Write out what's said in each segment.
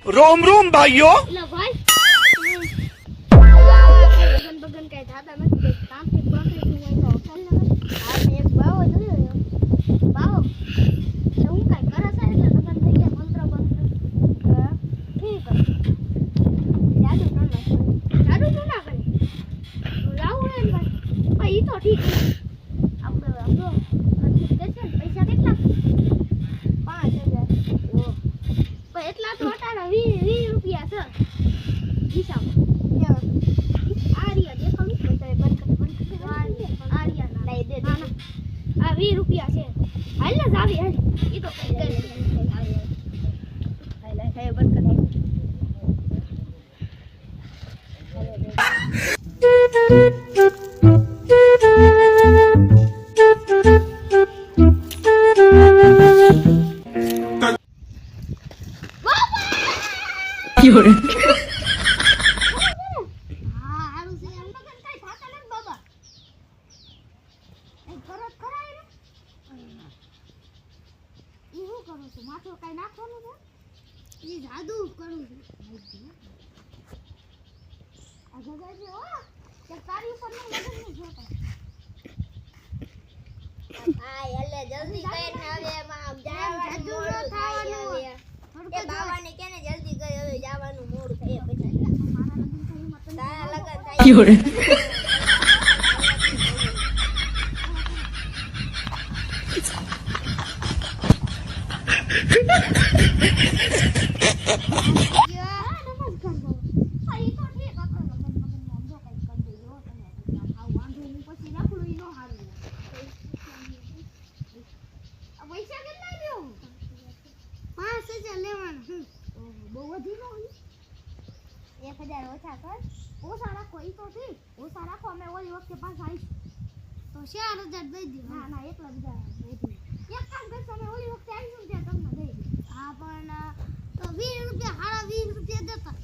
रोम रोम भाइयों એટલે ભાઈ બગન બગન કઈ થાતા નથી કામ થી પકડી તું હોય તો ચાલ ને આ મે એક બાવો જોયો બાવો તો હું કઈ કરે છે એટલે લગન થઈ ગયા મંત્ર બંત્ર ઠીક જાદુ ન કરે જાદુ તો ના કરે લાવું ને ભાઈ ઈ તો ઠીક આપણે આપણો કે છે પૈસા કેટલા 5000 ઓ પણ એટલા તો અટાણા 20 રૂપિયા છે હિસાબ આરિયા દેખો ને તો બંધ આરિયા ના લઈ દે આ 20 રૂપિયા છે હાલ ને જાવી હાલ ઈ તો કઈ કરે હાલ હે બંધ કર Fiore. હા હારું છે એમ બગન કઈ થાતા નથી બાબા એ કરત કરાય ને ઈ હું કરું છું માથો કઈ નાખવાનું છે ઈ જાદુ કરું છું આ જગાજે હો કે તારી ઉપર નો લગન ની જોતા આ એલે જલ્દી કઈ ને હવે એમાં જવાનું મોડું થાય હવે એ બાવાને કેને જલ્દી કર હવે જવાનું મોડું થાય પછી મારા લગન થાય મત તારા લગન થાય Fiore. બહુ વધી નો 1000 ઓછા કર ઓછા રાખો ઈ તો ઠીક ઓછા રાખો અમે ઓલી વખતે પાછા આવીશું તો 4000 દઈ દો ના ના એટલા બધા એક કામ કરશો અમે ઓલી વખતે આવીશું ત્યાં તમને દઈ દે હા પણ તો 20 રૂપિયા હાડા 20 રૂપિયા દેતા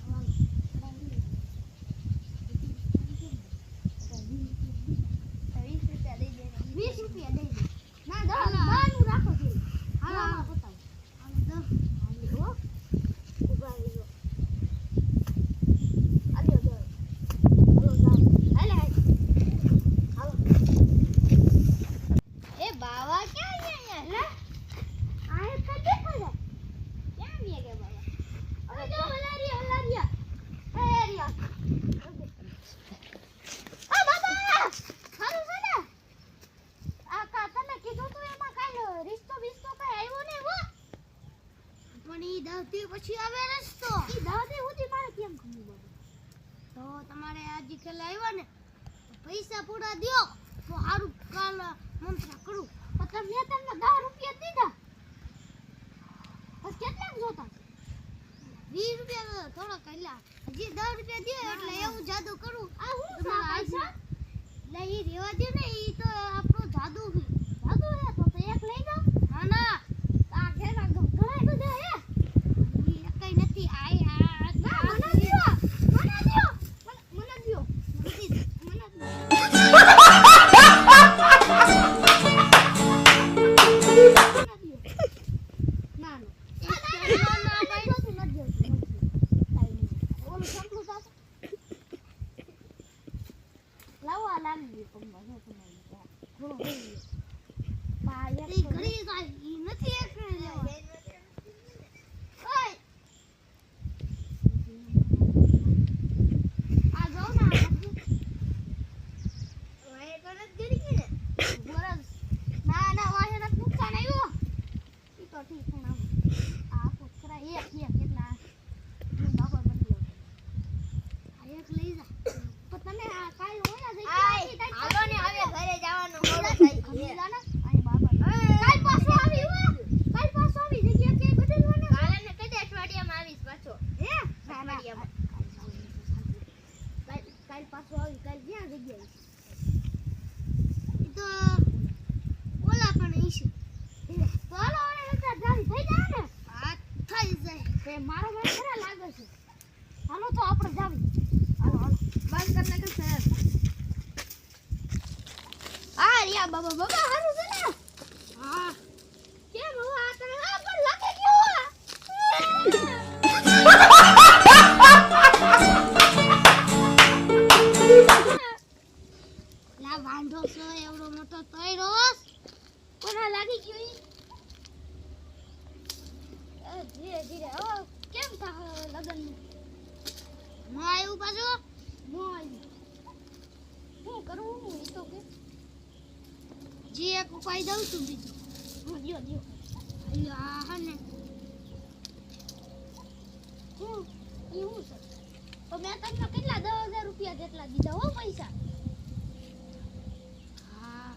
20 રૂપિયા દઈ દે ના દવાનું રાખો છે હા પોતા આને 10 આલી હો ઉભા રહો આલ્યો દો હાલો જાવ હાલે હાલો એ બાવા ક્યાં ગયા લે આ એક દેખો લે ક્યાં મી ગયા બાવા અરે જો હલારિયા એ રિયા આ બાબા હારું છે ને આ કા તમે કીધું તું એમાં કાઈ રિશ્તો બિસ્તો કઈ આવ્યો ને હો પણ ઈ દાવતી પછી આવે રસ્તો ઈ દાવતી ઉધી મારે કેમ ખબર પડે તો તમારે આજે કાલે આવ્યા ને પૈસા પૂરા દ્યો તો હારું કાલ મંત્ર કરું પણ મેં તમને 10 રૂપિયા દીધા બસ કેટલા જોતા 20 રૂપિયા થોડા કઈલા હજી 10 રૂપિયા દે એટલે એવું જાદુ કરું આ હું પૈસા લે ઈ રેવા દે ને ઈ તો આપણો જાદુ છે જાદુ હે તો એક લઈ જાવ ના ના આ ઘેરા ઘણા બધા હે ઈ કઈ નથી આ ના મને દ્યો મને દ્યો મને દ્યો ના ના ભાઈ તું ન દ્યો ઓલું સંપલું થાશે લાવો આ લાગી કમવા જો તમારી થોડો હોઈ પા એક ઘડી કાઈ નથી એક ને લેવા ઓય આ જો ના ઓય તો નથી ગરી ને બોરસ ના ના વાહે નથી નુકસાન આવ્યું ઈ તો ઠીક છે ના આ પોખરા એક કેટલા બાબા બની આ એક લઈ જા તો તમે આ કાલ હોય ને હાલો ને હવે ઘરે જવાનું મોડું થઈ ગયું આય બાબા કાલ પાછો આવી હો કાલ પાછો આવી જગ્યા કે બદલવાનો કાલે ને કદે અઠવાડિયામાં આવીશ પાછો હે અઠવાડિયામાં કાલ પાછો આવી કાલ ક્યાં જગ્યાએ ઈ તો ઓલા પણ ઈ છે તો હાલો ઓલે નકર જાવી થઈ જાય ને હા થઈ જાય તે મારો મન ખરા લાગે છે હાલો તો આપણે જાવી હાલો હાલો બંધ કર નાખ સર આ રિયા બાબા બાબા હારું છે ને હા કેમ હું આ તમે આ પણ લખી ગયો પાછો મોય હું કરું હું તો કે જે એક ઉપાય દઉં છું બીજો હા દિયો આ હને હું છે તો મેં તમને કેટલા 10,000 રૂપિયા જેટલા દીધા હો પૈસા હા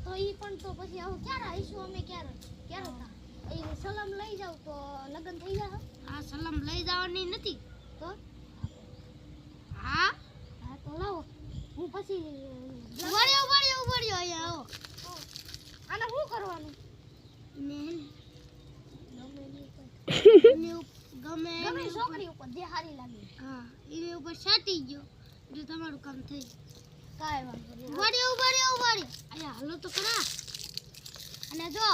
તો ઈ પણ તો પછી હવે ક્યારે આવીશું અમે ક્યારે થા એ સલમ લઈ જાવ તો લગન થઈ જાય હા સલમ લઈ જવાની નથી તો હા તો લાવો હું પછી ઉભર્યો અહીંયા આવો આને શું કરવાનું ગમે છોકરી ઉપર જે હારી લાગે હા એની ઉપર સાટી ગયો એટલે તમારું કામ થઈ કાય વાંધો નહીં ઉભર્યો અહીંયા હાલો તો ખરા અને જો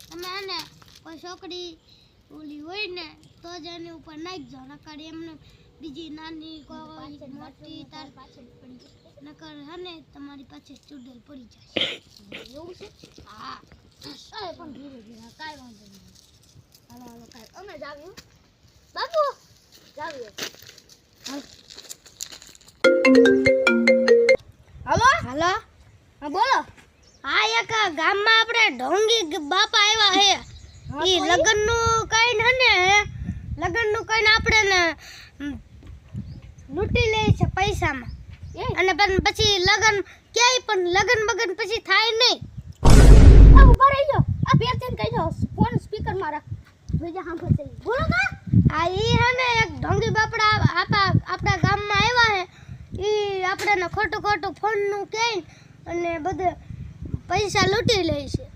તમે આને કોઈ છોકરી ઓલી હોય ને તો જ એની ઉપર નાખજો નકર એમને બીજી નાની કોઈ મોટી તાર પાછળ પડી જશે નકર હને તમારી પાસે ચૂડેલ પડી જશે એવું છે હા પણ ધીરે ધીરે કાંઈ વાંધો નહીં હાલો કાંઈ અમે જ આવ્યું બાબુ જાવ્યો હાલો હા બોલો હા એક ગામમાં આપણે ઢોંગી બાપા આવ્યા હે ઈ લગનનું કઈ ને આપણે ને લૂંટી લે છે પૈસામાં અને પછી લગન ક્યાંય પણ લગન પછી થાય નહીં આ ઉભા રહી જાઓ આ પેરચેન કહી જાઓ ફોન સ્પીકર માં રાખ બીજા સાંભળ છે બોલો કા આ ઈ હે ને એક ઢોંગી બાપડા આપણા ગામમાં આવ્યા હે ઈ આપણને ખોટું ફોન નું કહે અને બધે પૈસા લૂંટી લે છે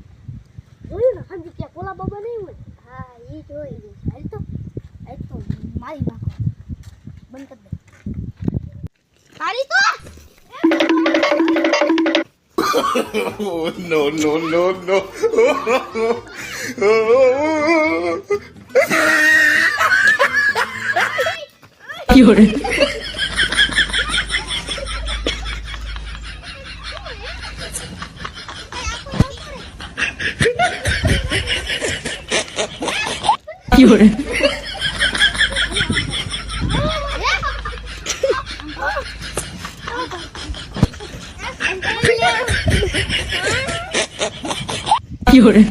જોયું ને હજી ક્યાં કોલા બાબા નહીં હોય હા ઈ જોઈ હાલ તો મારી નાખો બંધ કરી દે તારી તો Oh, no. Fiore. Fiore. Fiore.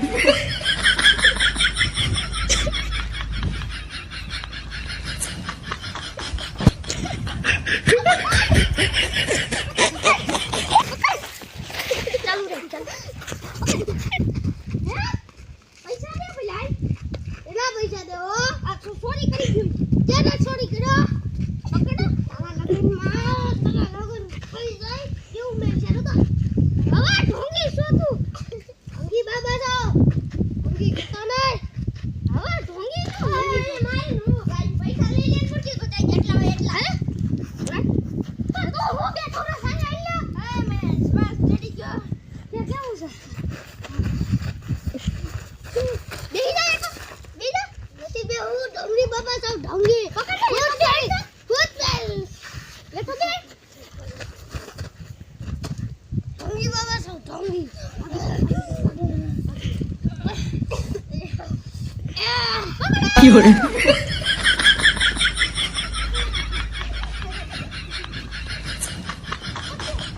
પૈસા દે ઓ આ ચોરી કરી ગયું ક્યારે ચોરી કર્યો પકડો તારા લગનમાં તારા લગન થઈ જાય કેવું મેં છે તો હવે ઢોંગી શું તું ઢોંગી બાબા જાઓ ઢોંગી કહેતો નહીં હવે ઢોંગી શું મારી નું ગાઈ પૈસા લઈ લે પડતી તો તાઈ જેટલા હોય એટલા હે તો હો બે થોડા સાંજ આલ્યા હે મે શ્વાસ ચડી ગયો કે કેવું છે બેહી જાય તો બેહી નથી બે હું ઢોંગી બાબા જાવ ઢોંગી પકડ લેતો દે ઢોંગી બાબા જાવ ઢોંગી Fiore.